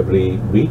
every week,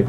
IP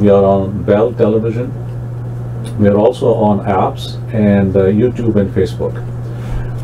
We are on Bell Television, we are also on apps and YouTube and Facebook।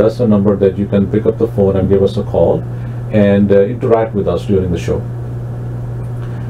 That's the number that you can pick up the phone and give us a call and interact with us during the show।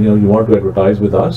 you want to advertise with us,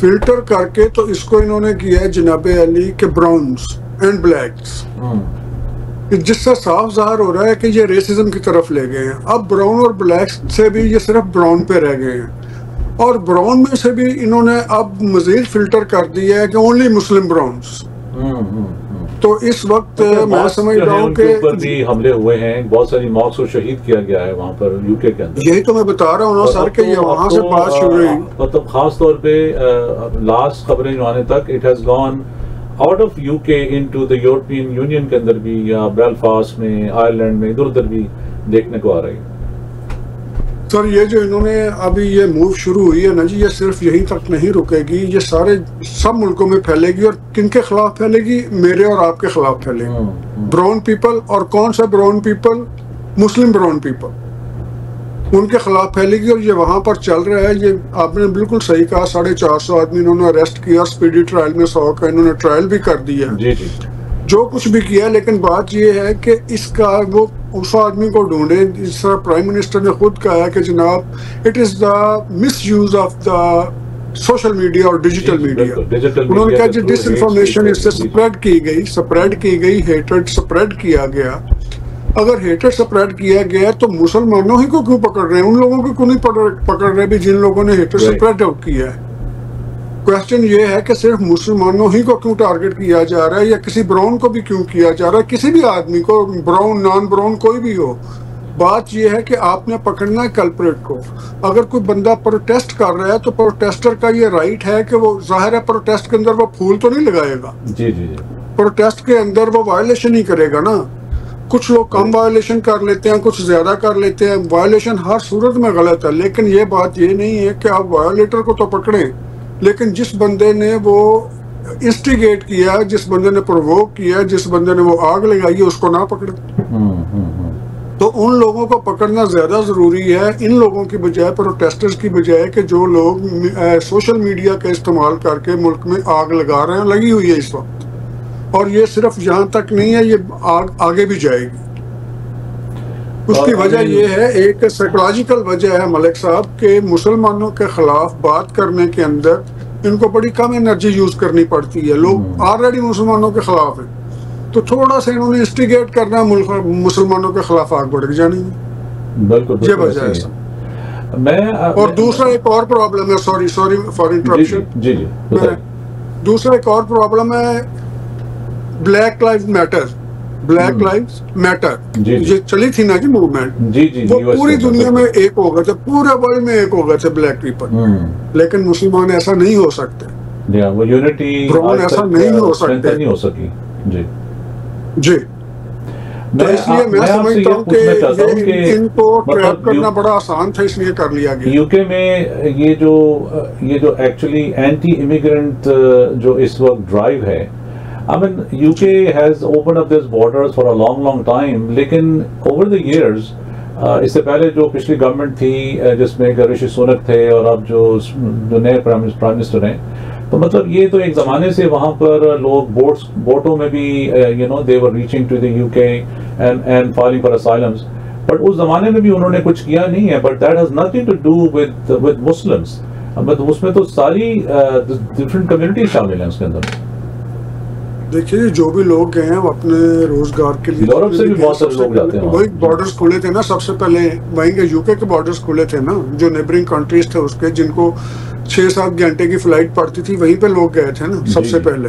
filter کر کے تو اس کو انہوں نے کیا ہے جناب علی کے براؤنز اینڈ بلیکس، جس سے صاف ظاہر ہو رہا ہے کہ یہ ریسزم کی طرف لے گئے ہیں. اب براؤن اور بلیکس سے بھی یہ صرف براؤن پہ رہ گئے ہیں، اور براؤن میں سے بھی انہوں نے اب مزید فلٹر کر دیا ہے کہ اونلی مسلم براؤنز. تو اس وقت میں سمجھ رہا ہوں کہ بھی حملے ہوئے ہیں، بہت ساری موت کو شہید کیا گیا ہے وہاں پر یو کے اندر. یہی تو میں بتا رہا ہوں نا سر کہ یہ وہاں سے بات شروع ہوئی. مطلب خاص طور پہ لاسٹ خبریں جو آنے تک it has gone out of U K into the European Union کے اندر بھی، یا بیلفاسٹ میں، آئرلینڈ میں، ادھر ادھر بھی دیکھنے کو آ رہی ہے. سر یہ جو انہوں نے ابھی یہ موو شروع ہوئی ہے نا جی، یہ صرف یہیں تک نہیں رکے گی، یہ سب ملکوں میں پھیلے گی. اور کن کے خلاف پھیلے گی؟ میرے اور آپ کے خلاف پھیلے گی. براؤن پیپل، اور کون سا براؤن پیپل؟ مسلم براؤن پیپل، ان کے خلاف پھیلے گی. اور یہ وہاں پر چل رہا ہے. یہ آپ نے بالکل صحیح کہا، 450 آدمی انہوں نے اریسٹ کیا، اسپیڈی ٹرائل میں 100 کا انہوں نے ٹرائل بھی کر دیا. جو کچھ بھی کیا، لیکن بات یہ ہے کہ اس کا وہ اس آدمی کو ڈھونڈے. جس طرح پرائم منسٹر نے خود کہا ہے کہ جناب it is the miss use of the social media اور ڈیجیٹل میڈیا. انہوں نے کہا جو ڈس انفارمیشن اس سے سپریڈ کی گئی، ہیٹرڈ سپریڈ کیا گیا. اگر ہیٹرڈ سپریڈ کیا گیا تو مسلمانوں ہی کو کیوں پکڑ رہے ہیں؟ ان لوگوں کو کیوں نہیں پکڑ رہے بھی جن لوگوں نے ہیٹرڈ سپریڈ آؤٹ کیا ہے؟ کوشچن یہ ہے کہ صرف مسلمانوں ہی کو کیوں ٹارگٹ کیا جا رہا ہے، یا کسی براؤن کو بھی کیوں کیا جا رہا ہے؟ کسی بھی آدمی کو، براؤن نان براؤن کوئی بھی ہو. بات یہ ہے کہ آپ نے پکڑنا ہے کلپریٹ کو. اگر کوئی بندہ پروٹیسٹ کر رہا ہے تو پروٹیسٹر کا یہ رائٹ ہے کہ وہ ظاہر ہے پروٹیسٹ کے اندر وہ پھول تو نہیں لگائے گا. پروٹیسٹ کے اندر وہ وائلیشن ہی کرے گا نا. کچھ لوگ کم وائلیشن کر لیتے ہیں، کچھ زیادہ کر لیتے ہیں. وائلیشن ہر صورت میں غلط ہے، لیکن یہ بات یہ نہیں ہے کہ آپ وائلیٹر کو تو پکڑیں، لیکن جس بندے نے وہ انسٹیگیٹ کیا، جس بندے نے پرووک کیا، جس بندے نے وہ آگ لگائی ہے، اس کو نہ پکڑے. تو ان لوگوں کو پکڑنا زیادہ ضروری ہے، ان لوگوں کی بجائے، پروٹیسٹرز کی بجائے، کہ جو لوگ سوشل میڈیا کا استعمال کر کے ملک میں آگ لگا رہے ہیں. لگی ہوئی ہے اس وقت، اور یہ صرف یہاں تک نہیں ہے، یہ آگ آگے بھی جائے گی. اس کی وجہ یہ ہے، ایک سائیکولوجیکل وجہ ہے ملک صاحب، کہ مسلمانوں کے خلاف بات کرنے کے اندر ان کو بڑی کم انرجی یوز کرنی پڑتی ہے. لوگ آلریڈی مسلمانوں کے خلاف ہیں، تو تھوڑا سا انہوں نے انسٹیگیٹ کرنا مسلمانوں کے خلاف آگ بڑھ جانی ہے. بالکل یہ وجہ ہے. اور دوسرا ایک اور پرابلم ہے، سوری فار انٹرپشن، دوسرا ایک اور پرابلم ہے بلیک لائف میٹر. یہ چلی تھی نا جی موومنٹ، وہ پوری دنیا میں ایک ہو گئے تھے، پورے ورلڈ میں ایک ہو گئے تھے بلیک پیپل. لیکن مسلمان ایسا نہیں ہو سکتے، ایسا نہیں ہو سکتے. جی تو اس لیے میں سمجھتا ہوں کہ ان کو ٹریپ کرنا بڑا آسان تھا، اس لیے کر لیا گیا. یو کے میں یہ جو ایکچولی اینٹی امیگرنٹ جو اس وقت ڈرائیو ہے، I mean, UK has opened up these borders for a long time, لیکن over the years اس سے پہلے جو پچھلی گورنمنٹ تھی جس میں رشی سونک تھے، اور اب جو نئے پرائم منسٹر ہیں، تو مطلب یہ تو ایک زمانے سے وہاں پر لوگ بوٹوں میں بھی they were reaching to the UK and filing for asylums. But اس زمانے میں بھی انہوں نے کچھ کیا نہیں ہے. But that has nothing to do with Muslims. اس میں تو ساری different communities شامل ہیں اس کے اندر. دیکھیے جو بھی لوگ گئے ہیں وہ اپنے روزگار کے لیے، یورپ سے بھی بہت سارے لوگ جاتے ہیں. وہی بارڈرز کھلے تھے نا سب سے پہلے، وہیں کے یو کے بارڈرز کھلے تھے نا، جو نیبرنگ کنٹریز تھے اس کے، جن کو 6-7 گھنٹے کی فلائٹ پڑتی تھی، وہیں پہ لوگ گئے تھے نا سب سے پہلے.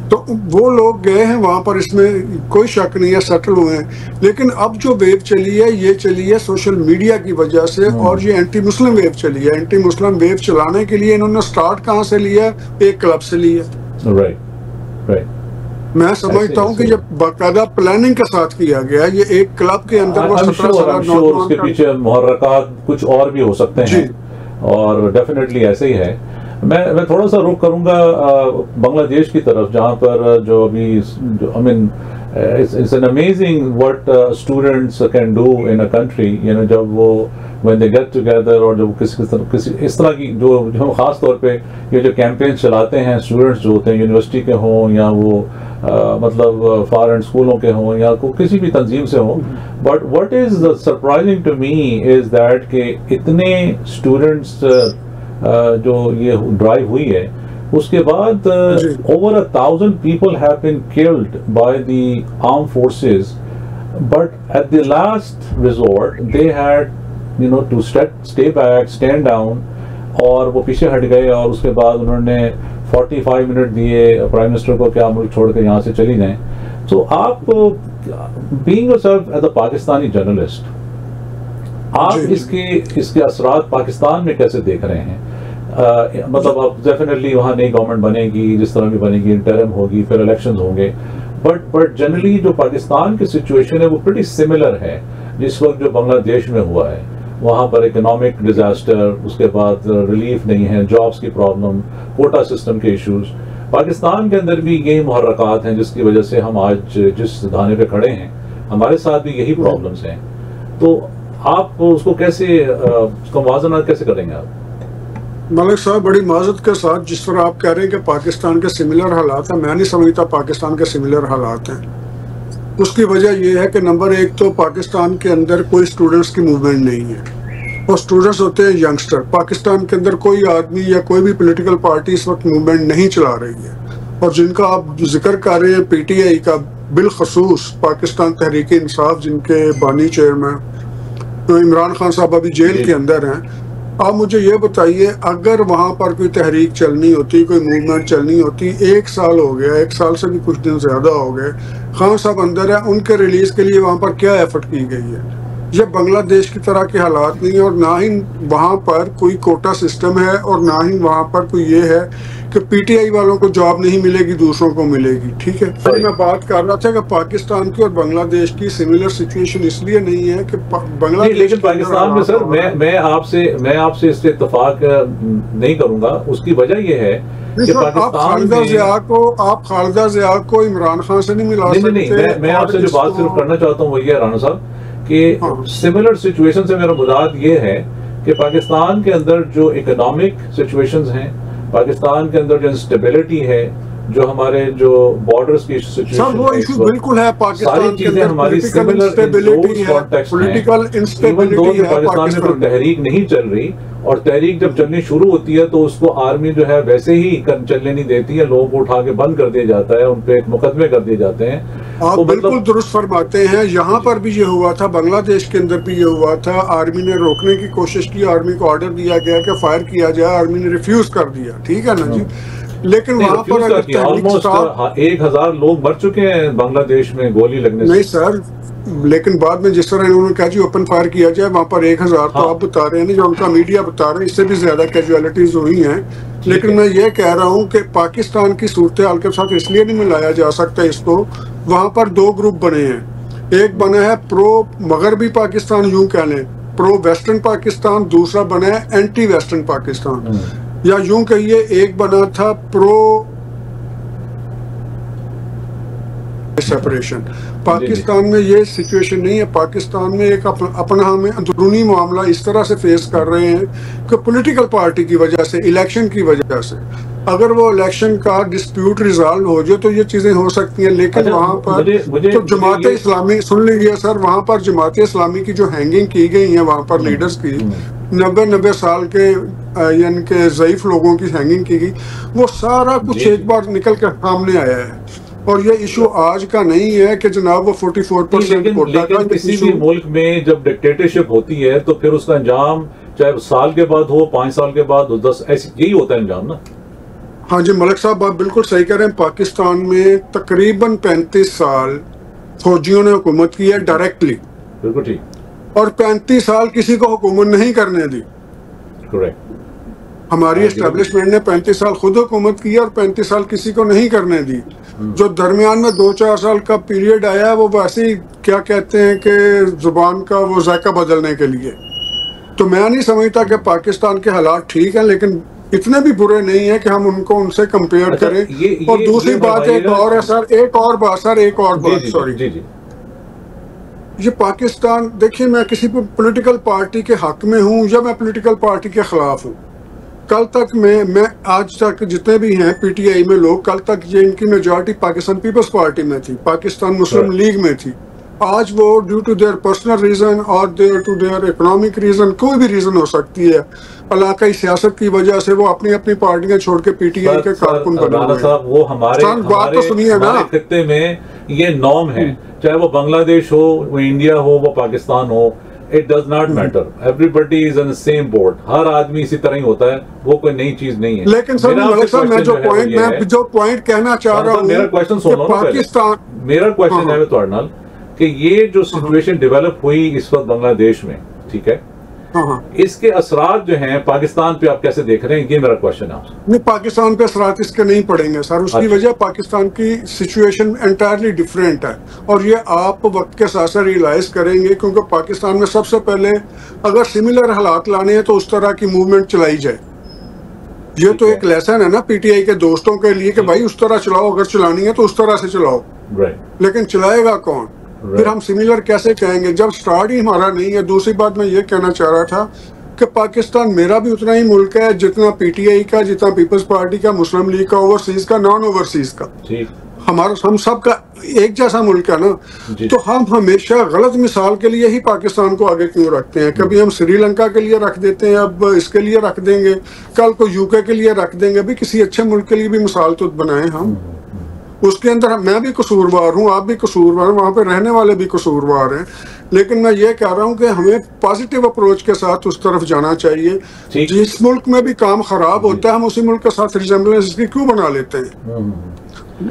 تو وہ لوگ گئے ہیں وہاں پر، اس میں کوئی شک نہیں ہے، سیٹل ہوئے ہیں. لیکن اب جو ویو چلی ہے، یہ چلی ہے سوشل میڈیا کی وجہ سے، اور یہ اینٹی مسلم ویو چلی ہے. اینٹی مسلم ویو چلانے کے لیے انہوں نے سٹارٹ کہاں سے لیا؟ ایک کلب سے لیا. میں سمجھتا ہوں کہ یہ باقاعدہ پلاننگ کے ساتھ کیا گیا. یہ ایک کلب کے اندر وہ 17 اس کے پیچھے محرکات کچھ اور بھی ہو سکتے ہیں، اور ڈیفینیٹلی ایسے ہی ہے. میں تھوڑا سا رخ کروں گا بنگلہ دیش کی طرف، جہاں پر جو ابھی I mean it's an amazing what students can do in a country, جب وہ when they get together، اور جب کسی اس طرح کی جو خاص طور پہ یہ جو کیمپین چلاتے ہیں اسٹوڈنٹس جو ہوتے ہیں، یونیورسٹی کے ہوں یا وہ مطلب فارن اسکولوں کے ہوں یا کسی بھی تنظیم سے ہوں. But what is surprising to me is that کہ اتنے اسٹوڈنٹس جو یہ ڈرائیو ہوئی ہے اس کے بعد over 1,000 people have been killed by the armed forces, but at the last resort they had to stay back, stand down, اور وہ پیچھے ہٹ گئے اور اس کے بعد انہوں نے 45 منٹ دیے پرائم منسٹر کو کہ آپ ملک چھوڑ کے یہاں سے چلی جائیں. تو آپ being yourself as a Pakistani journalist, آپ اس کے اثرات پاکستان میں کیسے دیکھ رہے ہیں؟ مطلب اب ڈیفینیٹلی وہاں نئی گورنمنٹ بنے گی, جس طرح بھی بنے گی, انٹرم ہوگی, پھر الیکشنز ہوں گے, بٹ جنرلی جو پاکستان کی سچویشن ہے وہ پریٹی سملر ہے جس وقت جو بنگلہ دیش میں ہوا ہے. وہاں پر اکنامک ڈیزاسٹر, اس کے بعد ریلیف نہیں ہے, جابس کی پرابلم, کوٹا سسٹم کے ایشوز. پاکستان کے اندر بھی یہی محرکات ہیں جس کی وجہ سے ہم آج جس دھانے پہ کھڑے ہیں, ہمارے ساتھ بھی یہی پرابلمس ہیں. تو آپ اس کو کیسے اس کا موازنہ کیسے کریں گے آپ؟ ملک صاحب, بڑی معذرت کے ساتھ جس طرح آپ کہہ رہے ہیں کہ پاکستان کے سملر حالات ہیں, میں نہیں سمجھتا پاکستان کے سملر حالات ہیں. اس کی وجہ یہ ہے کہ نمبر ایک تو پاکستان کے اندر کوئی اسٹوڈنٹس کی موومنٹ نہیں ہے, اور اسٹوڈنٹس ہوتے ہیں ینگسٹر. پاکستان کے اندر کوئی آدمی یا کوئی بھی پولیٹیکل پارٹی اس وقت موومنٹ نہیں چلا رہی ہے, اور جن کا آپ ذکر کر رہے ہیں پی ٹی آئی کا, بالخصوص پاکستان تحریک انصاف جن کے بانی چیئرمین عمران خان صاحب ابھی جیل کے اندر ہیں. آپ مجھے یہ بتائیے, اگر وہاں پر کوئی تحریک چلنی ہوتی, کوئی موومنٹ چلنی ہوتی, 1 سال ہو گیا, 1 سال سے بھی کچھ دن زیادہ ہو گئے, خان صاحب اندر ہیں, ان کے ریلیز کے لیے وہاں پر کیا ایفرٹ کی گئی ہے؟ یہ بنگلہ دیش کی طرح کے حالات نہیں ہیں, اور نہ ہی وہاں پر کوئی کوٹا سسٹم ہے, اور نہ ہی وہاں پر کوئی یہ ہے کہ پی ٹی آئی والوں کو جاب نہیں ملے گی, دوسروں کو ملے گی. ٹھیک ہے, پھر میں بات کر رہا تھا کہ پاکستان کی اور بنگلہ دیش کی سملر سچویشن اس لیے نہیں ہے کہ بنگلہ دیش, لیکن پاکستان میں سر میں آپ سے اس سے اتفاق نہیں کروں گا. اس کی وجہ یہ ہے کہ آپ خالدہ ضیاء کو عمران خان سے نہیں ملا سکتے. نہیں, میں آپ سے جو بات صرف کرنا چاہتا ہوں وہ یہ ہے رانا صاحب کہ سملر سچویشن سے میرا مراد یہ ہے کہ پاکستان کے اندر جو اکنامک سچویشنز ہیں, پاکستان کے اندر جو انسٹیبلٹی ہے, جو ہمارے جو بارڈرز کی سچویشن وہ ایشو بالکل ہے پاکستان کے اندر, ہماری سملر پولیٹیکل انسٹیبلٹی ہے. پاکستان میں کوئی تحریک نہیں چل رہی, اور تحریک جب چلنی شروع ہوتی ہے تو اس کو آرمی جو ہے ویسے ہی چلنے نہیں دیتی ہے, لوگوں کو اٹھا کے بند کر دیا جاتا ہے, ان پہ مقدمے کر دیے جاتے ہیں. آپ بالکل درست فرماتے ہیں, یہاں پر بھی یہ ہوا تھا, بنگلہ دیش کے اندر بھی یہ ہوا تھا. آرمی نے روکنے کی کوشش کی, آرمی کو آرڈر دیا گیا کہ فائر کیا جائے, آرمی نے ریفیوز کر دیا. ٹھیک ہے نا جی, لیکن وہاں پر آلموسٹ 1000 لوگ مر چکے ہیں بنگلہ دیش میں گولی لگنے سے. نہیں سر, لیکن بعد میں جس طرح انہوں نے کہا جی اوپن فائر کیا جائے, وہاں پر 1000 تو آپ بتا رہے ہیں, جو ان کا میڈیا بتا رہے ہیں, اس سے بھی زیادہ کیجوالٹیز ہوئی ہیں. لیکن میں یہ کہہ رہا ہوں کہ پاکستان کی صورتحال کے ساتھ اس لیے نہیں ملایا جا سکتا اس کو. وہاں پر 2 گروپ بنے ہیں, ایک بنا ہے پرو مغربی پاکستان, یوں کہہ لیں پرو ویسٹرن پاکستان, دوسرا بنا ہے اینٹی ویسٹرن پاکستان, یا یوں کہیے ایک بنا تھا پرو سیپریشن. پاکستان میں یہ سچویشن نہیں ہے. پاکستان میں ایک اپنا ہمیں اندرونی معاملہ اس طرح سے فیس کر رہے ہیں کہ پولیٹیکل پارٹی کی وجہ سے, الیکشن کی وجہ سے, اگر وہ الیکشن کا ڈسپیوٹ ریزالو ہو جائے تو یہ چیزیں ہو سکتی ہیں. لیکن وہاں پر تو جماعت اسلامی, سن لیجیے سر, وہاں پر جماعت اسلامی کی جو ہینگنگ کی گئی ہیں وہاں پر لیڈرز کی, 90 سال کے یعنی کہ ضعیف لوگوں کی ہینگنگ کی گئی, وہ سارا کچھ ایک بار نکل کر سامنے آیا ہے. اور یہ ایشو آج کا نہیں ہے کہ جناب وہ 44% کوٹا کا. کسی بھی ملک میں جب ڈکٹیٹرشپ ہوتی ہے تو پھر اس کا انجام چاہے سال کے بعد ہو, 5 سال کے بعد ہو, 10, ایسی یہی ہوتا ہے انجام نا. ہاں جی ملک صاحب, آپ بالکل صحیح کہہ رہے ہیں. پاکستان میں تقریباً 35 سال فوجیوں نے حکومت کی ہے ڈائریکٹلی, بالکل ٹھیک, اور 35 سال کسی کو حکومت نہیں کرنے دی. کریکٹ. ہماری اسٹیبلشمنٹ نے 35 سال خود حکومت کی اور 35 سال کسی کو نہیں کرنے دی. جو درمیان میں 2-4 سال کا پیریڈ آیا ہے وہ ویسے ہی کیا کہتے ہیں کہ زبان کا وہ ذائقہ بدلنے کے لیے. تو میں نہیں سمجھتا کہ پاکستان کے حالات ٹھیک ہیں, لیکن اتنے بھی برے نہیں ہیں کہ ہم ان سے کمپیئر کریں. اور دوسری بات ایک اور ہے سر, ایک اور بات سوری, یہ پاکستان دیکھیے, میں کسی پولیٹیکل پارٹی کے حق میں ہوں یا میں پولیٹیکل پارٹی کے خلاف ہوں. کل تک میں آج تک جتنے بھی ہیں پی ٹی آئی میں لوگ, کل تک یہ ان کی میجورٹی پاکستان پیپلز پارٹی میں تھی, پاکستان مسلم لیگ میں تھی. آج وہ due to their personal reason اور ٹو دیئر اکنامک ریزن، کوئی بھی ریزن ہو سکتی ہے، علاقائی سیاست کی وجہ سے وہ اپنی اپنی پارٹیاں چھوڑ کے پی ٹی آئی کے کارکن بنے ہوئے ہیں۔ وہ ہمارے خطے میں یہ نارم ہے، چاہے وہ بنگلہ دیش ہو، وہ انڈیا ہو، وہ پاکستان ہو، it does not matter, everybody is on the same boat، ہر آدمی اسی طرح ہی ہوتا ہے، وہ کوئی نئی چیز نہیں ہے۔ لیکن سر ملک صاحب میں جو پوائنٹ کہنا چاہ رہا ہوں، میرا کویشچن سنو، میرا کویشچن ہے تھوڑے نال کہ یہ جو سچویشن ڈیولپ ہوئی اس وقت بنگلہ دیش میں، ٹھیک ہے، اس کے اثرات جو ہیں پاکستان پہ آپ کیسے دیکھ رہے ہیں؟ یہ میرا کویشچن ہے۔ نہیں، پاکستان پہ اثرات اس کے نہیں پڑیں گے سر، اس کی وجہ پاکستان کی سچویشن انٹائرلی ڈیفرنٹ ہے، اور یہ آپ وقت کے ساتھ ساتھ ریئلائز کریں گے، کیونکہ پاکستان میں سب سے پہلے اگر سملر حالات لانے ہیں تو اس طرح کی موومنٹ چلائی جائے۔ یہ تو ایک لیسن ہے نا پی ٹی آئی کے دوستوں کے لیے کہ بھائی اس طرح چلاؤ، اگر چلانی ہے تو اس طرح سے چلاؤ، لیکن چلائے گا کون؟ پھر ہم سملر کیسے کہیں گے جب سٹارٹ ہی ہمارا نہیں ہے؟ دوسری بات میں یہ کہنا چاہ رہا تھا کہ پاکستان میرا بھی اتنا ہی ملک ہے جتنا پی ٹی آئی کا، جتنا پیپلز پارٹی کا، مسلم لیگ کا، اوورسیز کا، نان اوورسیز کا، ہم سب کا ایک جیسا ملک ہے نا۔ تو ہم ہمیشہ غلط مثال کے لیے ہی پاکستان کو آگے کیوں رکھتے ہیں؟ کبھی ہم سری لنکا کے لیے رکھ دیتے ہیں، اب اس کے لیے رکھ دیں گے، کل کو یو کے لیے رکھ دیں گے، بھی کسی اچھے ملک کے لیے بھی مثال تو بنائیں ہم۔ اس کے اندر میں بھی قصوروار ہوں، آپ بھی قصوروار ہیں، وہاں پہ رہنے والے بھی قصوروار ہیں، لیکن میں یہ کہہ رہا ہوں کہ ہمیں پازیٹیو اپروچ کے ساتھ اس طرف جانا چاہیے۔ جس ملک میں بھی کام خراب ہوتا ہے ہم اسی ملک کے ساتھ ریزمبلنس اس کی کیوں بنا لیتے ہیں؟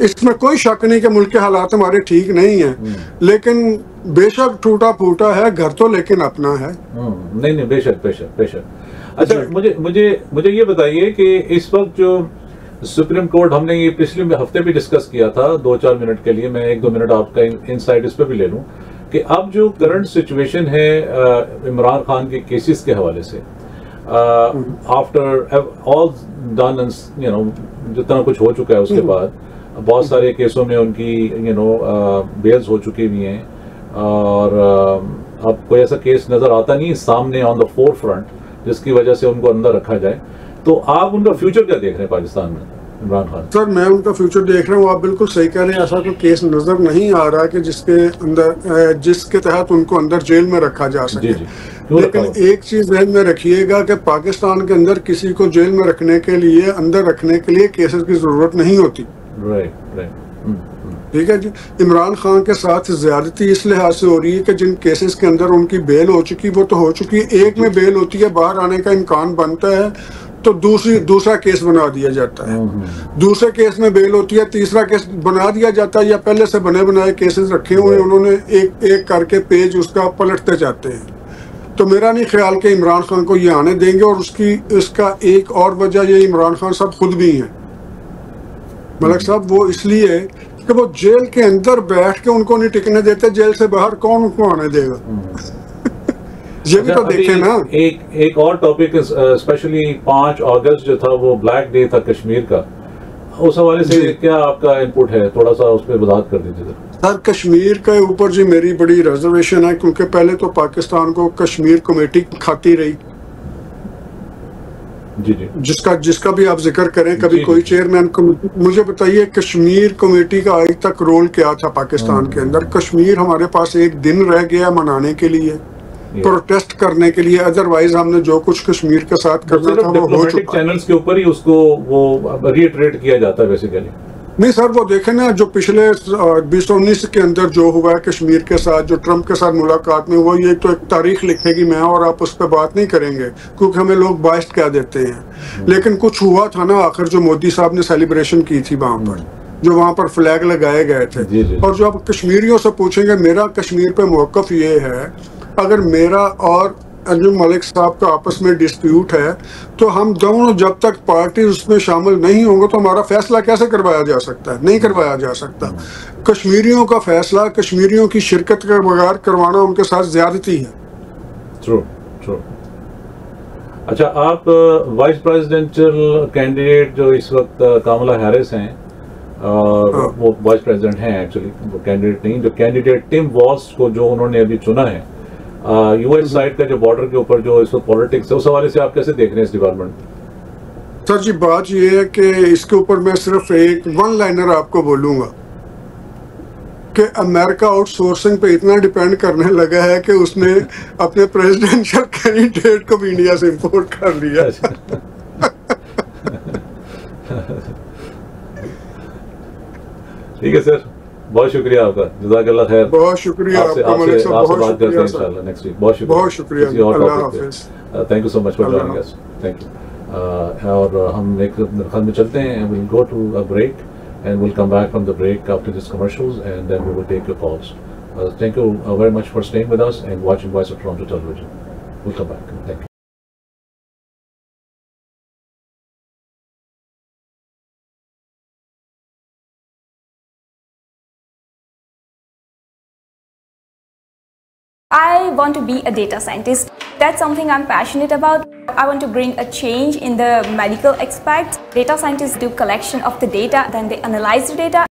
اس میں کوئی شک نہیں کہ ملک کے حالات ہمارے ٹھیک نہیں ہیں، لیکن بے شک ٹوٹا پھوٹا ہے گھر تو لیکن اپنا ہے۔ نہیں، بے شک بے شک بے شک۔ اچھا مجھے یہ بتائیے کہ اس وقت جو سپریم کورٹ، ہم نے یہ پچھلے ہفتے بھی ڈسکس کیا تھا 2-4 منٹ کے لیے، میں 1-2 منٹ آپ کا انسائٹ اس پہ بھی لے لوں کہ اب جو کرنٹ سچویشن ہے عمران خان کے کیسز کے حوالے سے، آفٹر آل ڈن، جتنا کچھ ہو چکا ہے اس کے بعد بہت سارے کیسوں میں ان کی بیلز ہو چکی ہوئی ہیں، اور اب کوئی ایسا کیس نظر آتا نہیں سامنے آن دا فور فرنٹ جس کی وجہ سے ان کو اندر رکھا جائے، تو آپ ان کا فیوچر کیا دیکھ رہے ہیں پاکستان میں عمران خان؟ سر میں ان کا فیوچر دیکھ رہا ہوں، آپ بالکل صحیح کہہ رہے ہیں، ایسا کوئی کیس نظر نہیں آ رہا کہ جس کے تحت ان کو اندر جیل میں رکھا جا سکے۔ لیکن ایک چیز ذہن میں رکھیے گا کہ پاکستان کے اندر کسی کو جیل میں رکھنے کے لیے، اندر رکھنے کے لیے کیسز کی ضرورت نہیں ہوتی۔ ٹھیک ہے جی، عمران خان کے ساتھ زیادتی اس لحاظ سے ہو رہی ہے کہ جن کیسز کے اندر ان کی بیل ہو چکی وہ تو ہو چکی ہے، ایک میں بیل ہوتی ہے، باہر آنے کا امکان بنتا ہے تو دوسرا کیس بنا دیا جاتا ہے، دوسرے کیس میں بیل ہوتی ہے، تیسرا کیس بنا دیا جاتا ہے، یا پہلے سے بنے بنائے کیسز رکھے ہوئے انہوں نے ایک ایک کر کے پیج اس کا پلٹتے جاتے ہیں۔ تو میرا نہیں خیال کہ عمران خان کو یہ آنے دیں گے، اور اس کا ایک اور وجہ یہ عمران خان صاحب خود بھی ہیں، ملک صاحب، وہ اس لیے کہ وہ جیل کے اندر بیٹھ کے ان کو نہیں ٹکنے دیتے، جیل سے باہر کون ان کو آنے دے گا؟ یہ بھی تو دیکھیں نا۔ ایک اور ٹاپک اسپیشلی 5 اگست جو تھا وہ بلیک ڈے تھا کشمیر کا، اس حوالے سے کیا آپ کا انپٹ ہے؟ تھوڑا سا اس پہ وضاحت کر دیجیے سر۔ کشمیر کے اوپر جی میری بڑی ریزرویشن ہے، کیونکہ پہلے تو پاکستان کو کشمیر کمیٹی کھاتی رہی، جس کا بھی آپ ذکر کریں، کبھی کوئی چیئرمین، مجھے بتائیے کشمیر کمیٹی کا آج تک رول کیا تھا پاکستان کے اندر؟ کشمیر ہمارے پاس ایک دن رہ گیا منانے کے لیے، پروٹیسٹ کرنے کے لیے، ادروائز ہم نے جو کچھ کشمیر کے ساتھ کرنا تھا وہ ہو چکا۔ چینلز کے اوپر ہی اس کو وہ ری ایٹریٹ کیا جاتا ہے بیسیکلی۔ نہیں سر، وہ دیکھیں نا جو پچھلے 2019 کے اندر جو ہوا ہے کشمیر کے ساتھ، جو ٹرمپ کے ساتھ ملاقات میں ہوا، یہ تو ایک تاریخ لکھے گی میں اور آپ اس پہ بات نہیں کریں گے کیونکہ ہمیں لوگ باعث کہہ دیتے ہیں، لیکن کچھ ہوا تھا نا آخر، جو مودی صاحب نے سیلیبریشن کی تھی وہاں پر، جو وہاں پر فلیگ لگائے گئے تھے۔ اور جو آپ کشمیریوں سے پوچھیں گے، میرا کشمیر پہ موقف یہ ہے، اگر میرا اور انجم ملک صاحب کا آپس میں ڈسپیوٹ ہے تو ہم دونوں جب تک پارٹی اس میں شامل نہیں ہوں گے تو ہمارا فیصلہ کیسے کروایا جا سکتا ہے؟ نہیں کروایا جا سکتا۔ کشمیریوں کا فیصلہ، کشمیریوں کی شرکت کے بغیر کروانا ان کے ساتھ زیادتی ہے۔ ٹرو۔ اچھا، آپ وائس پریزیڈنشل کینڈیڈیٹ جو اس وقت کاملا ہیرس ہیں، وہ وائس پریزیڈنٹ ہیں ایکچولی، وہ کینڈیڈیٹ نہیں، جو کینڈیڈیٹ ٹم والز کو جو انہوں نے ابھی چنا ہے یو ایس سائڈ کا، جو بارڈر کے اوپر جو اس وقت پالیٹکس ہے، اس حوالے سے آپ کیسے دیکھ رہے ہیں اس ڈیولپمنٹ؟ سر جی بات یہ ہے کہ اس کے اوپر میں صرف ایک ون لائنر آپ کو بولوں گا کہ امریکہ آؤٹ سورسنگ پہ اتنا ڈیپینڈ کرنے لگا ہے کہ اس نے اپنے پریزیڈینشیل کینڈیڈیٹ کو بھی انڈیا سے امپورٹ کر لیا. ٹھیک ہے سر, بہت شکریہ آپ کا, جزاک اللہ خیر. بہت شکریہ آپ کا ملک صاحب, آپ سے بہت بات کرتے ہیں شکریہ انشاءاللہ نیکسٹ ویک. بہت شکریہ, بہت شکریہ, اللہ حافظ. Thank you so much for joining us. Thank you. اور ہم ایک خان میں چلتے ہیں, we'll go to a break and we'll come back from the break after these commercials and then we will take your calls. Thank you very much for staying with us and watching Voice of Toronto Television. We'll come back. Thank you. I want to be a data scientist. That's something I'm passionate about. I want to bring a change in the medical aspect. Data scientists do collection of the data, then they analyze the data.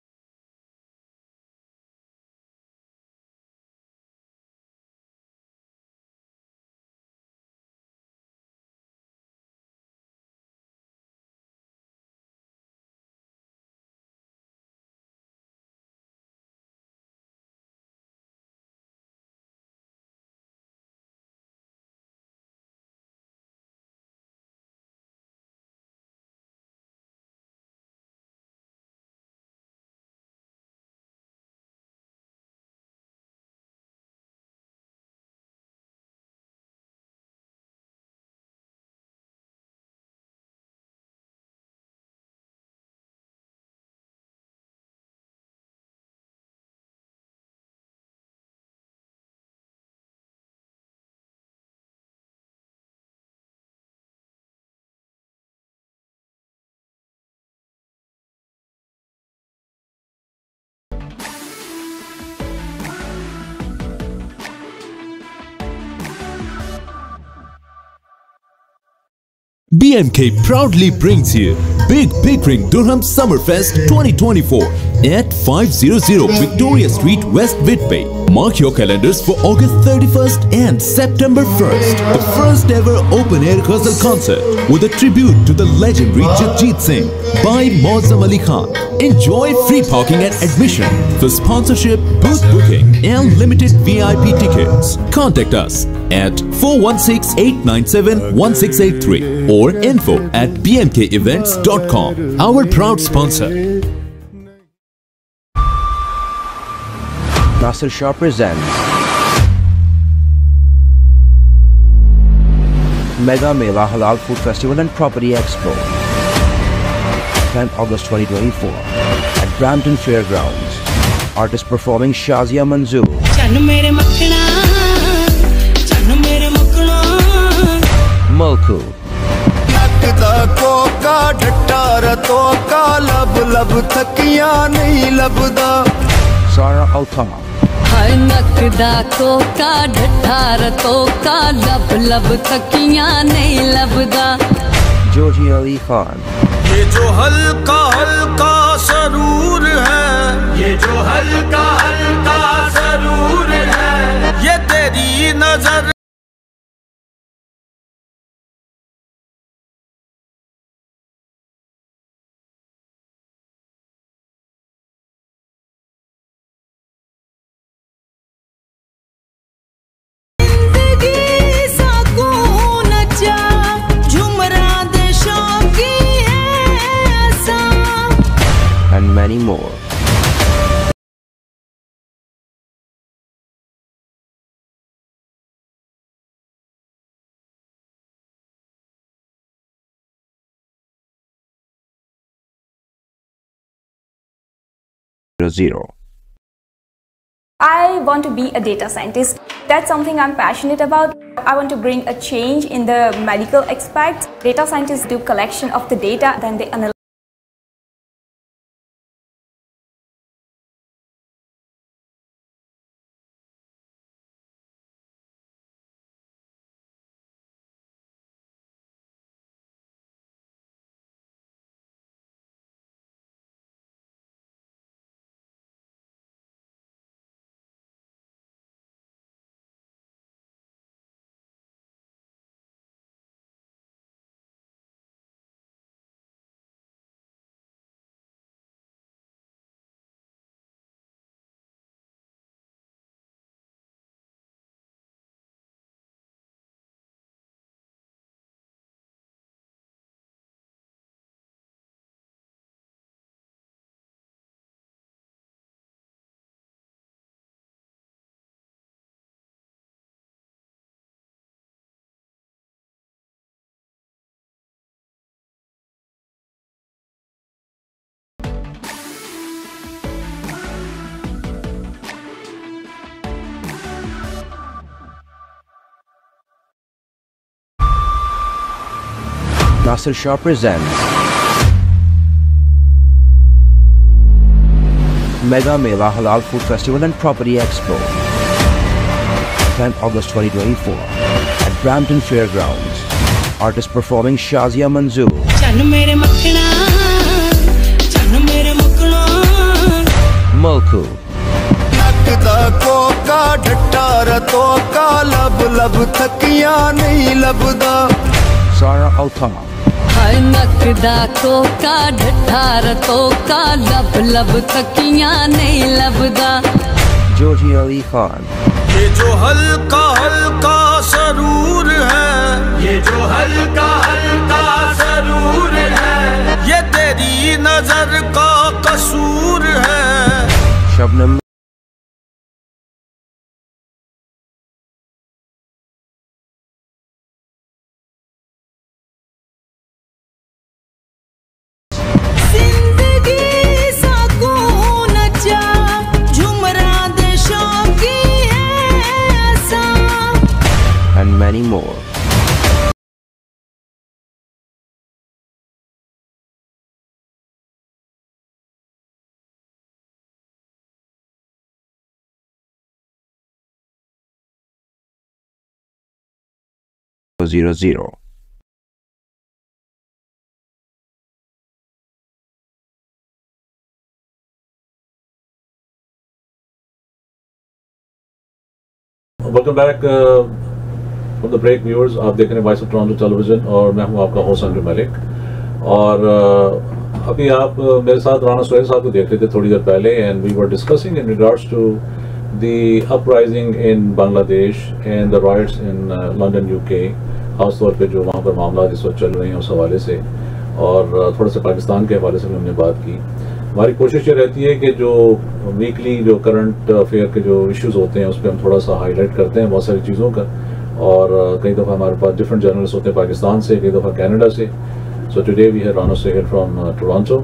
BMK proudly brings you Big Pickering Durham Summerfest 2024 at 500 Victoria Street, West Whitby. Mark your calendars for August 31st and September 1st. The first ever open-air ghazal concert with a tribute to the legendary Jagjit Singh by Mauzam Ali Khan. Enjoy free parking and admission. For sponsorship, booth booking and limited VIP tickets, contact us at 416-897-1683 or info@bmkevents.com. Our proud sponsor. Nasir Shah presents Mega Mela Halal Food Festival and Property Expo, 10th August 2024 at Brampton Fairgrounds. Artist performing Shazia Manzoor, Mulku, Sara Altan, Georgie Ali Khan, یہ جو ہلکا ہلکا سرور ہے, یہ جو ہلکا ہلکا سرور ہے, یہ تیری نظر and many more. Zero. I want to be a data scientist. That's something I'm passionate about. I want to bring a change in the medical aspect. Data scientists do collection of the data, then they analyze Nasir Shah presents Mega Mela Halal Food Festival and Property Expo, 10th August 2024 at Brampton Fairgrounds. Artist performing Shazia Manzoor. Mulku. Sara Altam. Georgie Ali Khan. یہ جو ہلکا ہلکا سرور ہے، یہ جو ہلکا ہلکا سرور ہے، یہ تیری نظر کا قصور ہے. Shabnam. And many more. Zero zero. Welcome back from the break, viewers. آپ دیکھ رہے ہیں Voice of Toronto Television اور میں ہوں آپ کا ہوسٹ انور ملک. اور ابھی آپ میرے ساتھ رانا سہیل صاحب کو دیکھ رہے تھے تھوڑی دیر پہلے, and we were discussing in regards to the uprising in Bangladesh and the riots in London U K, خاص طور پہ جو وہاں پر معاملات اس وقت چل رہے ہیں اس حوالے سے, اور تھوڑا سا پاکستان کے حوالے سے بھی ہم نے بات کی. ہماری کوشش یہ رہتی ہے کہ جو ویکلی جو کرنٹ افیئر کے جو ایشوز ہوتے ہیں اس پہ ہم تھوڑا سا ہائی لائٹ کرتے ہیں بہت ساری چیزوں کا, اور کئی دفعہ ہمارے پاس ڈفرینٹ جرنلسٹ ہوتے ہیں پاکستان سے, کئی دفعہ کینیڈا سے. So today we have Rana Sohail from Toronto.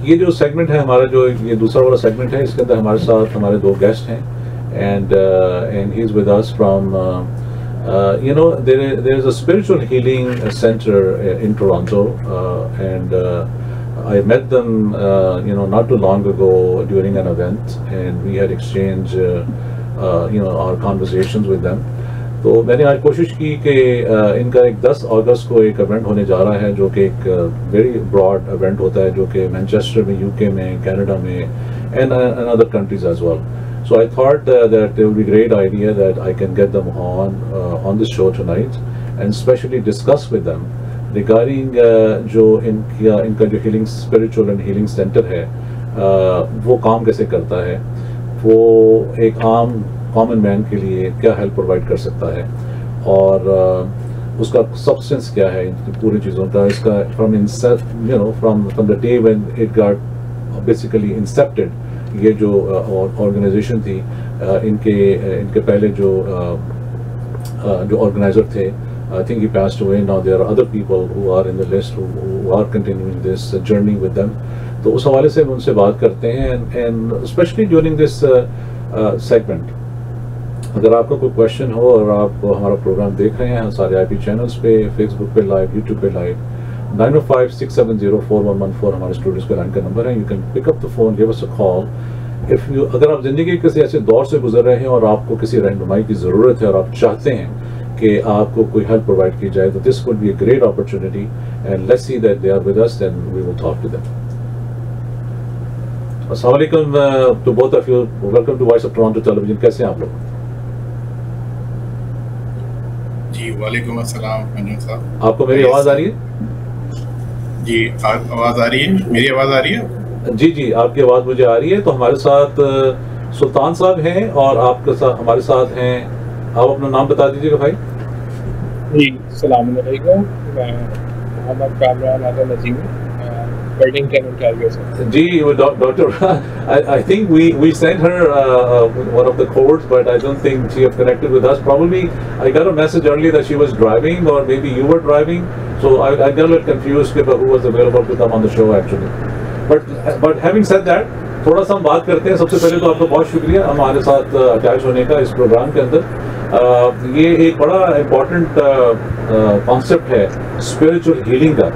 یہ جو سیگمنٹ ہے ہمارا, جو یہ دوسرا والا سیگمنٹ ہے, اس کے اندر ہمارے ساتھ ہمارے دو گیسٹ ہیں, and he is with us from you know there is a spiritual healing center in Toronto, and I met them you know not too long ago during an event, and we had exchanged you know our conversations with them. تو میں نے آج کوشش کی کہ ان کا ایک 10 اگست کو ایک ایونٹ ہونے جا رہا ہے جو کہ ایک ویری براڈ ایونٹ ہوتا ہے, جو کہ مینچسٹر میں, یو کے میں, کینیڈا میں, and other countries as well. So I thought that it would be a great idea that I can get them on this show tonight and especially discuss with them regarding جو ان کا جو healing spiritual and healing center ہے وہ کام کیسے کرتا ہے, وہ ایک عام کامن مین کے لیے کیا ہیلپ پرووائڈ کر سکتا ہے, اور اس کا سبسٹنس کیا ہے ان پوری چیزوں کا, اس کا from the day when it got basically incepted. یہ جو آرگنائزیشن تھی, ان کے پہلے جو آرگنائزر تھے, I think he passed away. Now there are other people who are in the list who are continuing this journey with them. تو اس حوالے سے ہم ان سے بات کرتے ہیں, and especially during this segment. اگر آپ کا کوئی کویشچن ہو اور آپ ہمارا پروگرام دیکھ رہے ہیں سارے آئی پی چینلز پہ, فیس بک پہ لائیو, یوٹیوب پہ لائیو, 905-670-4114 ہمارے اسٹوڈیوز کا لائن کا نمبر ہے. You can pick up the phone, give us a call. اگر آپ زندگی کے کسی ایسے دور سے گزر رہے ہیں اور آپ کو کسی رہنمائی کی ضرورت ہے اور آپ چاہتے ہیں کہ آپ کو کوئی ہیلپ پرووائڈ کی جائے, تو this would be a great opportunity, and let's see that they are with us, and we will talk to them. السلام علیکم to both of you, welcome to Voice of Toronto television. کیسے ہیں آپ لوگ؟ جی وعلیکم السلام منجو صاحب. آپ کو میری آواز آ رہی ہے؟ جی آواز آ رہی ہے, میری آواز آ رہی ہے؟ جی جی آپ کی آواز مجھے آ رہی ہے. تو ہمارے ساتھ سلطان صاحب ہیں اور آپ کے ساتھ ہمارے ساتھ ہیں, آپ اپنا نام بتا دیجیے گا بھائی. جی السلام علیکم, میں محمد کامران اعظم نظیم, Burlington, Ontario. جی doctor, I think we sent her one of the codes, but I don't think she have connected with us. Probably I got a message earlier that she was driving, or maybe you were driving, so I got a little confused about who was available to come on the show actually. But having said that, تھوڑا سا ہم بات کرتے ہیں. سب سے پہلے تو آپ کا بہت شکریہ ہمارے ساتھ اٹیچ ہونے کا اس پروگرام کے اندر. یہ ایک بڑا امپورٹنٹ کانسیپٹ ہے اسپریچول ہیلنگ کا.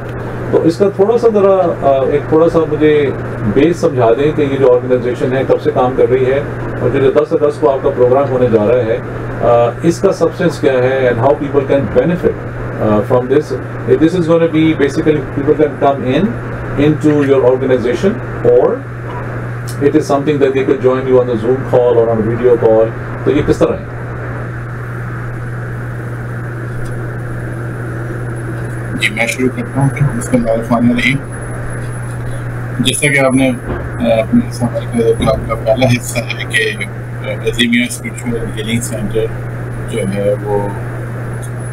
تو اس کا تھوڑا سا ذرا ایک تھوڑا سا مجھے بیس سمجھا دیں کہ یہ جو آرگنائزیشن ہے کب سے کام کر رہی ہے, اور جو 10 اگست کو آپ کا پروگرام ہونے جا رہا ہے اس کا سبسٹینس کیا ہے, and how people can benefit from this. This is gonna be basically people can come into your organization, or it is something that they could join you on a Zoom call or on a video call. تو یہ کس طرح ہے؟ جی میں شروع کرتا ہوں. بسم اللہ الرحمن الرحیم. جیسا کہ آپ نے اپنے سوال کا پہلا حصہ ہے کہ عظیمیہ اسپرچول ہیلنگ سینٹر جو ہے وہ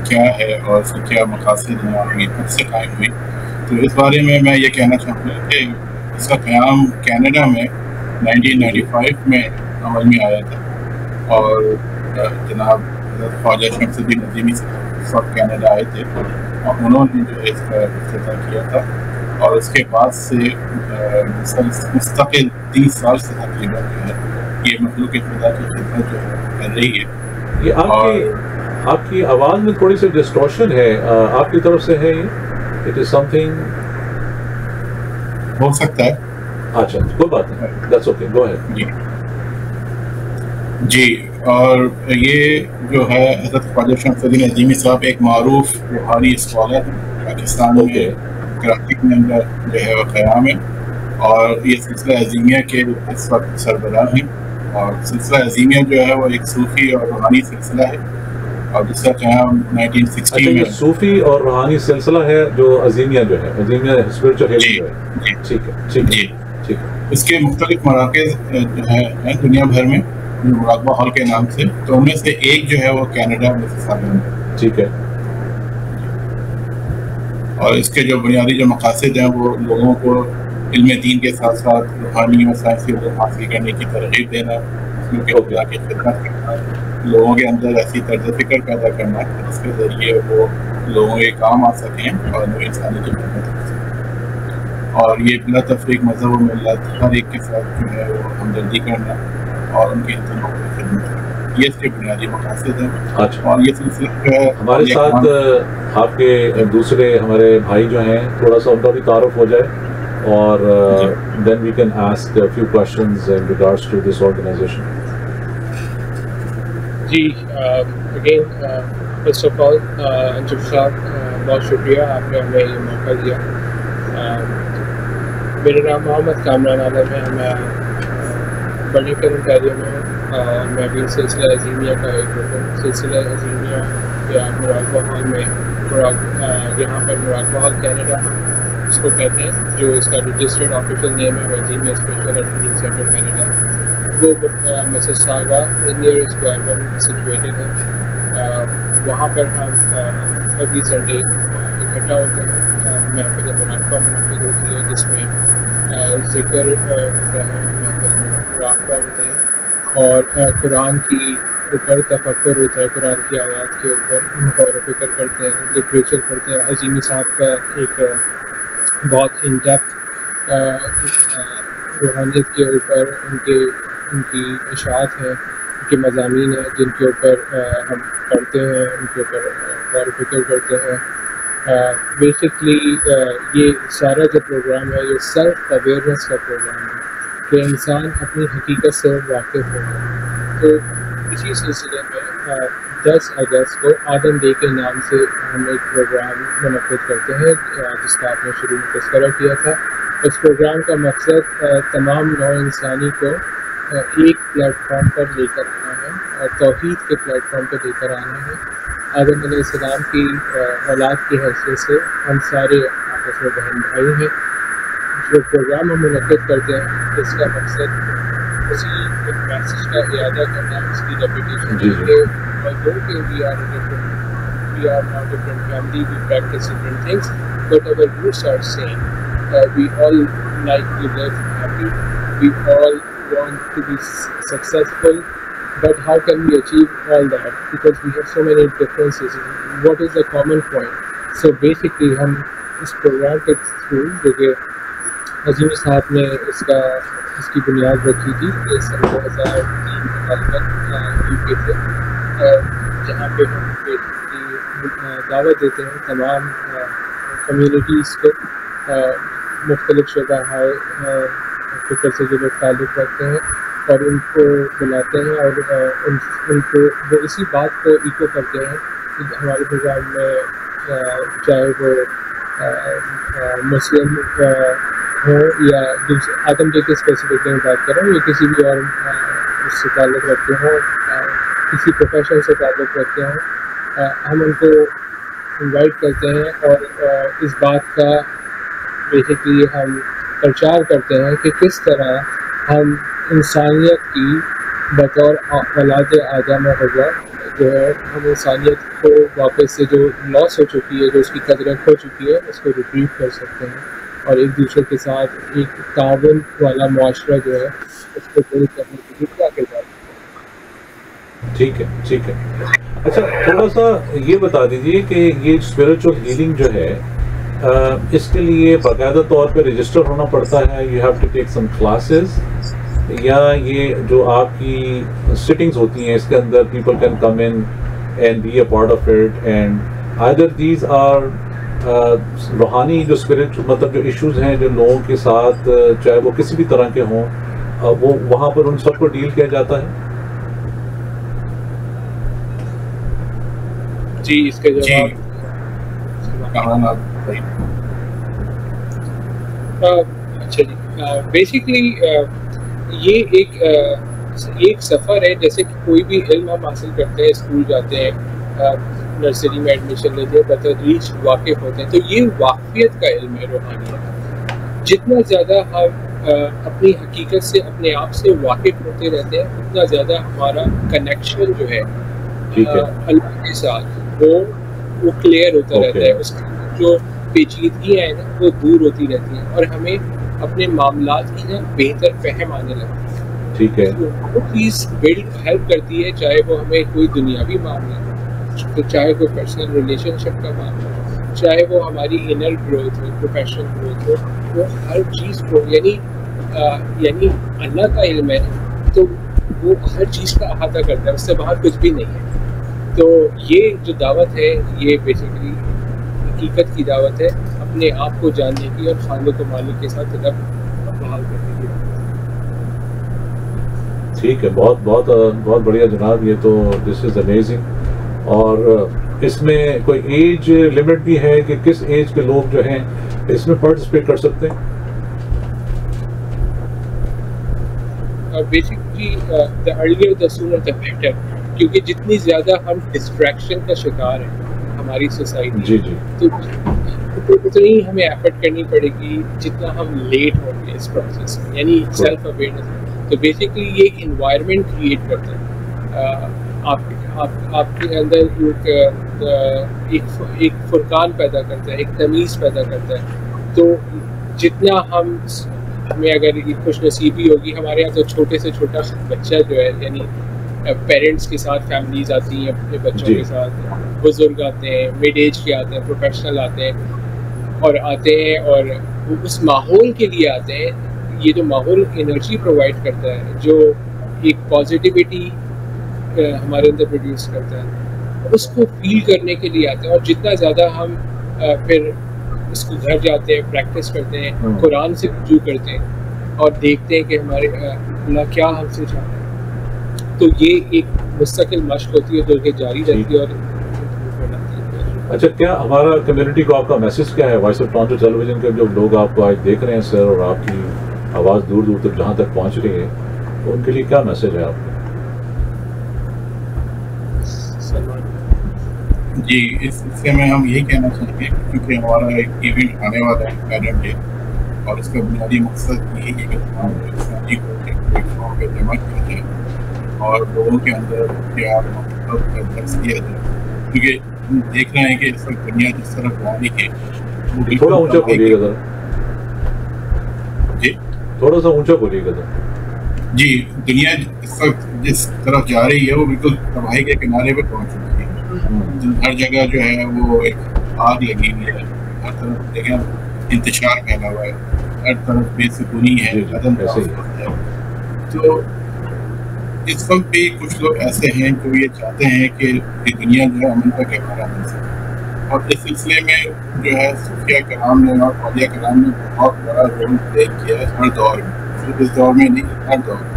کیا ہے اور اس کے کیا مقاصد ہیں اور یہ کب سے قائم ہوئی. تو اس بارے میں یہ کہنا چاہوں گا کہ اس کا قیام کینیڈا میں 1995 میں عمل میں آیا تھا, اور جناب حضرت خواجہ شمس الدین عظیمی صاحب کینیڈا آئے تھے اور انہوں نے جو ہے اس کا افتتاح کیا تھا, اور اس کے بعد سے مستقل 30 سال سے تقریباً جو ہے یہ مخلوق خدا کی خدمت جو ہے کر رہی ہے. یہ آپ کی آواز میں تھوڑی سی ڈسٹورشن ہے, آپ کی طرف سے ہے یہ؟ It is something ہو سکتا ہے. اچھا کوئی بات نہیں, that's okay, go ahead. جی اور یہ جو ہے حضرت خواجہ شمس الدین عظیمی صاحب ایک معروف روحانی اسکالر ہیں, پاکستان میں کراچی کے اندر جو ہے وہ قیام ہے, اور یہ سلسلہ عظیمیہ کے اس وقت سربراہ ہیں. اور سلسلہ عظیمیہ جو ہے وہ ایک صوفی اور روحانی سلسلہ ہے, اور جس کا قیام 1960 میں صوفی اور روحانی سلسلہ ہے جو عظیمیہ جو ہے, عظیمیہ اسپرچول ہیلنگ ہے. ٹھیک ہے ٹھیک ہے. اس کے مختلف مراکز جو ہیں دنیا بھر میں, مراقبہ ہال کے نام سے, تو ان میں سے ایک جو ہے وہ کینیڈا میں ہے. ٹھیک ہے. اور اس کے جو بنیادی جو مقاصد ہیں وہ لوگوں کو علم دین کے ساتھ ساتھ روحانی اور سائنسی علوم حاصل کرنے کی ترغیب دینا, خدا کی خدمت کرنا, لوگوں کے اندر ایسی طرز فکر پیدا کرنا جس کے ذریعے وہ لوگوں کے کام آ سکیں اور نئے انسانی کی خدمت کر سکیں. اور یہ بلا تفریق مذہب و ملت ہر ایک کے ساتھ جو ہے وہ ہمدردی کرنا اور ان کے اہتمام کی خدمت کرنا, یہ اس کے بنیادی مقاصد ہیں. اور یہ سلسلہ جو ہے ہمارے ساتھ آپ کے دوسرے ہمارے بھائی جو ہیں, تھوڑا سا ان کا بھی تعارف ہو جائے, اور then we can ask a few questions in regards to this organization. جی again first of all Anjum صاحب بہت شکریہ آپ نے ہمیں یہ موقع دیا. میرا نام محمد کامران عالم ہے, میں برلنگٹن انٹیریو میں ہوں. میں بھی سلسلہ عظیمیہ کا ایک رکن ہوں. سلسلہ عظیمیہ یا مراقبہ ہال میں یہاں پر مراقبہ ہال کینیڈا اس کو کہتے ہیں, جو اس کا رجسٹرڈ آفیشیل نیم ہے وہ عظیمیہ اسپرچول ہیلنگ سینٹر کینیڈا. وہ مسیساگا نیئر اسکوائر میں سچویٹڈ ہے. وہاں پر ہم ایوری سنڈے اکٹھا ہوتے ہیں. محفل مراقبہ منعقد ہوتی ہے جس میں ذکر مراقبہ ہوتے ہیں, اور قرآن کی اوپر تفکر ہوتا ہے, قرآن کی آیات کے اوپر غور و فکر کرتے ہیں, لٹریچر پڑھتے ہیں. عظیمی صاحب کا ایک بہت ان ڈیپتھ روحانیت کے اوپر ان کی اشاعت ہیں, ان کے مضامین ہیں جن کے اوپر ہم پڑھتے ہیں, ان کے اوپر غور و فکر کرتے ہیں. بیسکلی یہ سارا جو پروگرام ہے یہ سیلف اویئرنیس کا پروگرام ہے کہ انسان اپنی حقیقت سے واقف ہو. تو اسی سلسلے میں 10 اگست کو آدم ڈے کے نام سے ہم ایک پروگرام منعقد کرتے ہیں جس کا آپ نے شروع میں تذکرہ کیا تھا. اس پروگرام کا مقصد تمام نوع انسانی کو ایک پلیٹ فارم پر لے کر آنا ہے, اور توحید کے پلیٹ فارم پر لے کر آنا ہے. آدم علیہ السلام کی اولاد کی حیثیت سے ہم سارے آپس میں بہن بھائی ہیں. جو پروگرام ہم منعقد کرتے ہیں اس کا مقصد اسی ایک میسیج کا اعادہ کرنا, اس کی ریپیٹیشن کہ we are not different family, we practice different things, but our roots are same. We all like to live happy, we all want to be successful, but how can we achieve all that? Because we have so many differences. What is the common point? So basically ہم اس programme کے through جو کہ عظیمی صاحب نے اس کی بنیاد رکھی تھی کہ سن 2003 یو کے سے جہاں پہ ہم دعوت دیتے ہیں تمام کمیونٹیز کو، مختلف شعبہ فکر سے جو لوگ تعلق رکھتے ہیں، اور ان کو بلاتے ہیں اور ان کو وہ اسی بات کو ایکو کرتے ہیں کہ ہمارے پروگرام میں چاہے وہ مسلم ہوں یا دوسرے آدم ڈے کے اسپیسیفک میں بات کر رہا ہوں، یا کسی بھی اور اس سے تعلق رکھتے ہوں، کسی پروفیشن سے تعلق رکھتے ہوں، ہم ان کو انوائٹ کرتے ہیں اور اس بات کا بیسکلی ہم پرچار کرتے ہیں کہ کس طرح ہم انسانیت کی بطور اولاد آدم و حوا جو ہے ہم انسانیت کو واپس سے جو لاس ہو چکی ہے، جو اس کی قدریں کھو چکی ہے، اس کو ریٹریو کر سکتے ہیں اور ایک دوسرے کے ساتھ ایک تعاون والا معاشرہ جو ہے اس کو بلڈ کرنے کے لیے کیا کردار ہے۔ ٹھیک ہے، ٹھیک ہے۔ اچھا تھوڑا سا یہ بتا دیجیے کہ یہ اسپریچول ہیلنگ جو ہے اس کے لیے باقاعدہ طور پہ رجسٹر ہونا پڑتا ہے، you have to take some classes, یا یہ جو آپ کی سٹنگز ہوتی ہیں اس کے اندر people can come in and be a part of it, and either these are روحانی جو اسپرچ مطلب جو ایشوز ہیں جو لوگوں کے ساتھ چاہے وہ کسی بھی طرح کے ہوں، وہ وہاں پر ان سب کو ڈیل کیا جاتا ہے؟ جی اس کے جواب اچھا جی، بیسکلی یہ ایک سفر ہے، جیسے کہ کوئی بھی علم ہم حاصل کرتے ہیں، اسکول جاتے ہیں، نرسری میں ایڈمیشن لیتے ہیں، بتدریج واقف ہوتے ہیں، تو یہ واقفیت کا علم ہے روحانیت۔ جتنا زیادہ ہم اپنی حقیقت سے اپنے آپ سے واقف ہوتے رہتے ہیں، اتنا زیادہ ہمارا کنیکشن جو ہے اللہ کے ساتھ وہ کلیئر ہوتا رہتا ہے، اس کی جو پیچیدگیاں ہیں نا وہ دور ہوتی رہتی ہیں اور ہمیں اپنے معاملات کی نا بہتر فہم آنے لگتی ہے۔ ٹھیک ہے، وہ چیز ہیلپ کرتی ہے، چاہے وہ ہمیں کوئی دنیاوی معاملہ ہو، چاہے کوئی پرسنل ریلیشن شپ کا معاملہ ہو، چاہے وہ ہماری انر گروتھ ہو، پروفیشنل گروتھ ہو، وہ ہر چیز کو یعنی اللہ کا علم ہے تو وہ ہر چیز کا احاطہ کرتا ہے، اس سے باہر کچھ بھی نہیں ہے۔ تو یہ جو دعوت ہے یہ بیسیکلی حقیقت کی دعوت ہے، اپنے آپ کو جاننے کی اور خالق و مالک کے ساتھ رب بحال کرنے کی۔ ٹھیک ہے، بہت بہت بہت بڑھیا جناب، یہ تو دس از امیزنگ۔ اور اس میں کوئی ایج لمٹ بھی ہے کہ کس ایج کے لوگ جو ہیں اس میں پارٹیسپیٹ کر سکتے ہیں؟ Basically the earlier the sooner the better، کیونکہ جتنی زیادہ ہم ڈسٹریکشن کا شکار ہیں ہماری سوسائٹی، تو اتنی ہمیں ایفرٹ کرنی پڑے گی جتنا ہم لیٹ ہوں گے اس پروسیس میں، یعنی سیلف اویئرنیس۔ تو بیسکلی یہ ایک انوائرمنٹ کریٹ کرتا ہے، آپ کے اندر ایک فرقان پیدا کرتا ہے، ایک تمیز پیدا کرتا ہے۔ تو جتنا ہمیں اگر یہ خوش نصیبی ہوگی، ہمارے یہاں تو چھوٹے سے چھوٹا بچہ جو ہے، یعنی پیرنٹس کے ساتھ فیملیز آتی ہیں اپنے بچوں کے ساتھ، بزرگ آتے ہیں، مڈ ایج کے آتے ہیں، پروفیشنل آتے ہیں اور اس ماحول کے لیے آتے ہیں۔ یہ جو ماحول انرجی پرووائڈ کرتا ہے، جو ایک پازیٹیوٹی ہمارے اندر پروڈیوس کرتا ہے، اس کو فیل کرنے کے لیے آتے ہیں۔ اور جتنا زیادہ ہم پھر اس کو گھر جاتے ہیں، پریکٹس کرتے ہیں، قرآن سے رجوع کرتے ہیں اور دیکھتے ہیں کہ ہمارے اللہ کیا ہم سے چاہتا ہے، تو یہ ایک مستقل مشق ہوتی ہے جو کہ جاری رہتی ہے۔ اور اچھا، کیا ہمارا کمیونٹی کو آپ کا میسج کیا ہے؟ Voice of Toronto television کے جو لوگ آپ کو آج دیکھ رہے ہیں سر، اور آپ کی آواز دور دور تک جہاں تک پہنچ رہی ہے، تو ان کے لیے کیا میسج ہے آپ کا؟ جی، اس سے میں ہم یہی کہنا چاہیں گے کیونکہ ہمارا ایک ایونٹ آنے والا ہے پیرنٹ ڈے، اور اس کا بنیادی مقصد یہی ہے کہ تمام انسانی کو ایک پلیٹ فارم پہ جمع کیا جائے اور لوگوں کے اندر پیار محبت کا درس دیا جائے، کیونکہ دیکھ رہے ہیں کہ اس وقت دنیا جس طرح بنانے کے تھوڑا اونچا بولیے گا ذرا، جی تھوڑا سا اونچا بولیے گا ذرا۔ جی، دنیا اس وقت جس طرف جا رہی ہے وہ بالکل تباہی کے کنارے پہ پہنچ چکی ہے۔ ہر جگہ جو ہے وہ ایک آگ لگی ہوئی ہے، ہر طرف دیکھیں انتشار پھیلا ہوا ہے، ہر طرف بے سکونی ہے، عدم تحفظ ہے۔ تو اس وقت بھی کچھ لوگ ایسے ہیں جو یہ چاہتے ہیں کہ یہ دنیا جو ہے امن کا گہوارہ بن سکے، اور اس سلسلے میں جو ہے صوفیہ کرام نے اور اولیاء کرام نے بہت بڑا رول پلے کیا ہے ہر دور میں، صرف اس دور میں نہیں، ہر دور میں.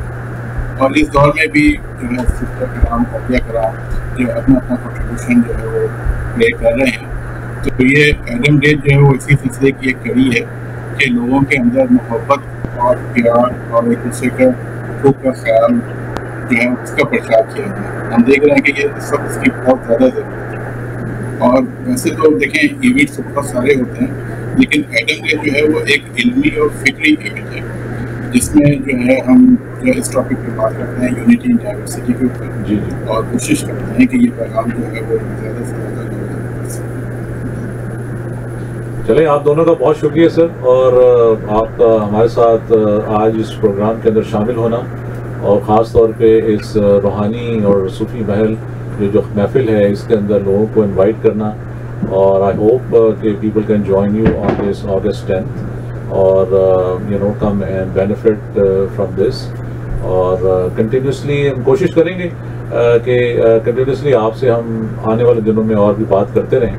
اور اس دور میں بھی جو ہے صوفیہ کرام اولیاء کرام جو اپنا کنٹریبیوشن جو ہے وہ پلے کر رہے ہیں. تو یہ ایڈم ڈے جو ہے وہ اسی سلسلے کی ایک کڑی ہے کہ لوگوں کے اندر محبت اور پیار اور ایک دوسرے کا حقوق کا خیال جو ہے اس کا پرچار کیا جائے. ہم دیکھ رہے ہیں کہ یہ سب اس کی بہت زیادہ ضرورت ہے. اور ویسے تو دیکھیں ایونٹس بہت سارے ہوتے ہیں، لیکن ایڈم ڈے جو ہے وہ ایک علمی اور فکری ایونٹ ہے جس میں جو ہے ہم جو اس ٹاپک پہ بات کرتے ہیں یونٹی ان ڈائیورسٹی کے اوپر، اور کوشش کرتے ہیں کہ یہ پیغام جو ہے وہ زیادہ سے زیادہ لوگوں تک پہنچے. چلیں، آپ دونوں کا بہت شکریہ سر، اور آپ کا ہمارے ساتھ آج اس پروگرام کے اندر شامل ہونا، اور خاص طور پہ اس روحانی اور صوفی محل جو محفل ہے اس کے اندر لوگوں کو انوائٹ کرنا. اور آئی ہوپ کہ people can join you on this August 10th اور کم اینڈ بینیفٹ فرام دس. اور کنٹینیوسلی ہم کوشش کریں گے کہ کنٹینیوسلی آپ سے ہم آنے والے دنوں میں اور بھی بات کرتے رہیں،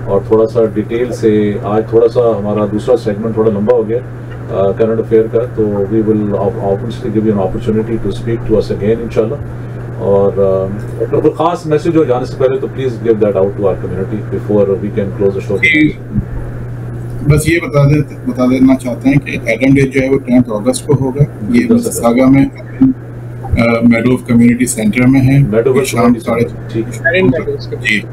اور تھوڑا سا ڈیٹیل سے آج تھوڑا سا ہمارا دوسرا سیگمنٹ تھوڑا لمبا ہو گیا کرنٹ افیئر کا، تو وی ول obviously give you an opportunity to speak to us again انشاءاللہ. اور کوئی خاص میسج ہو جانے سے پہلے تو please give that out to our community before we can close the show. بس یہ بتا دینا چاہتے ہیں کہ ایڈم ڈے جو ہے وہ 10 اگست کو ہوگا. یہ مساساگا میں میڈوف کمیونٹی سینٹر میں ہے، شام 6:30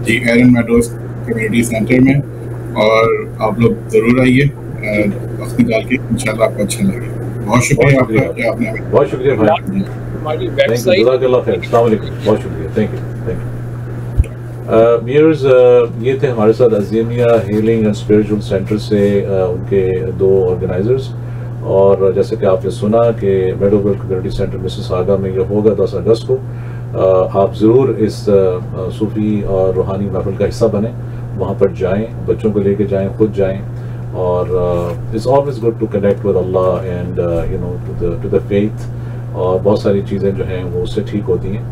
جی ایرن میڈوز کمیونٹی سینٹر میں. اور آپ لوگ ضرور آئیے وقت نکال کے، انشاءاللہ آپ کو اچھا لگے. بہت شکریہ آپ کا کہ آپ نے بہت شکریہ بھائی. جزاک اللہ خیر. السلام علیکم. بہت شکریہ. Thank you. ویئرز، یہ تھے ہمارے ساتھ عظیمیہ ہیلنگ اینڈ اسپریچول سینٹر سے ان کے 2 آرگنائزرز. اور جیسے کہ آپ نے سنا کہ میڈوویل کمیونٹی سینٹر مساساگا میں یہ ہوگا 10 اگست کو. آپ ضرور اس صوفی اور روحانی محفل کا حصہ بنیں، وہاں پر جائیں، بچوں کو لے کے جائیں، خود جائیں. اور it's always good to connect with Allah and to the faith. اور بہت ساری چیزیں جو ہیں وہ اس سے ٹھیک ہوتی ہیں.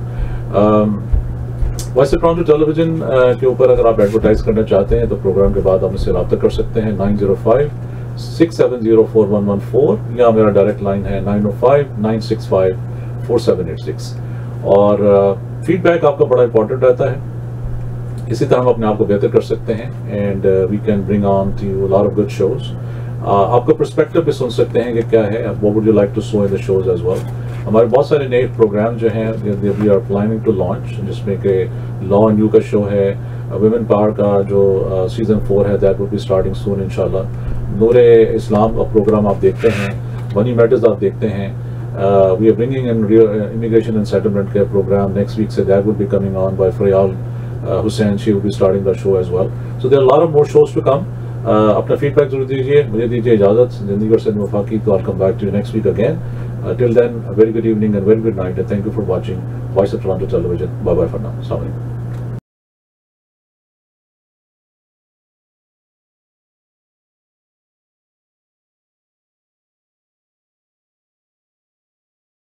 ویسے ٹورانٹو ٹیلی ویژن کے اوپر اگر آپ ایڈورٹائز کرنا چاہتے ہیں تو پروگرام کے بعد آپ مجھ سے رابطہ کر سکتے ہیں 905-670-4114، یا میرا ڈائریکٹ لائن ہے 905-965-4786. اور فیڈ بیک آپ کا بڑا امپورٹنٹ رہتا ہے، اسی طرح ہم اپنے آپ کو بہتر کر سکتے ہیں. And we can bring on to you lot of good shows. آپ کا پرسپیکٹو بھی سن سکتے ہیں کہ کیا ہے، what would you like to show in the shows as well. ہمارے بہت سارے نئے پروگرام جو ہیں we are planning to launch، جس میں کہ لا اینڈ یو کا شو ہے، ویمن پاور کا جو سیزن 4 ہے that will be starting soon انشاءاللہ. نور اسلام کا پروگرام آپ دیکھتے ہیں، منی میٹرز آپ دیکھتے ہیں. We are bringing in immigration and settlement کے پروگرام نیکسٹ ویک سے that will be coming on by Frayal Hussain. She will be starting the show as well. So there are a lot of more shows to come. اپنا feed back ضرور دیجیے. مجھے دیجیے اجازت. زندگی اور سید وفاقی تو I'll come back to you next week again. Till then, a very good evening and very good night, and thank you for watching Voice of Toronto Television. Bye bye for now. Assalamu alaikum.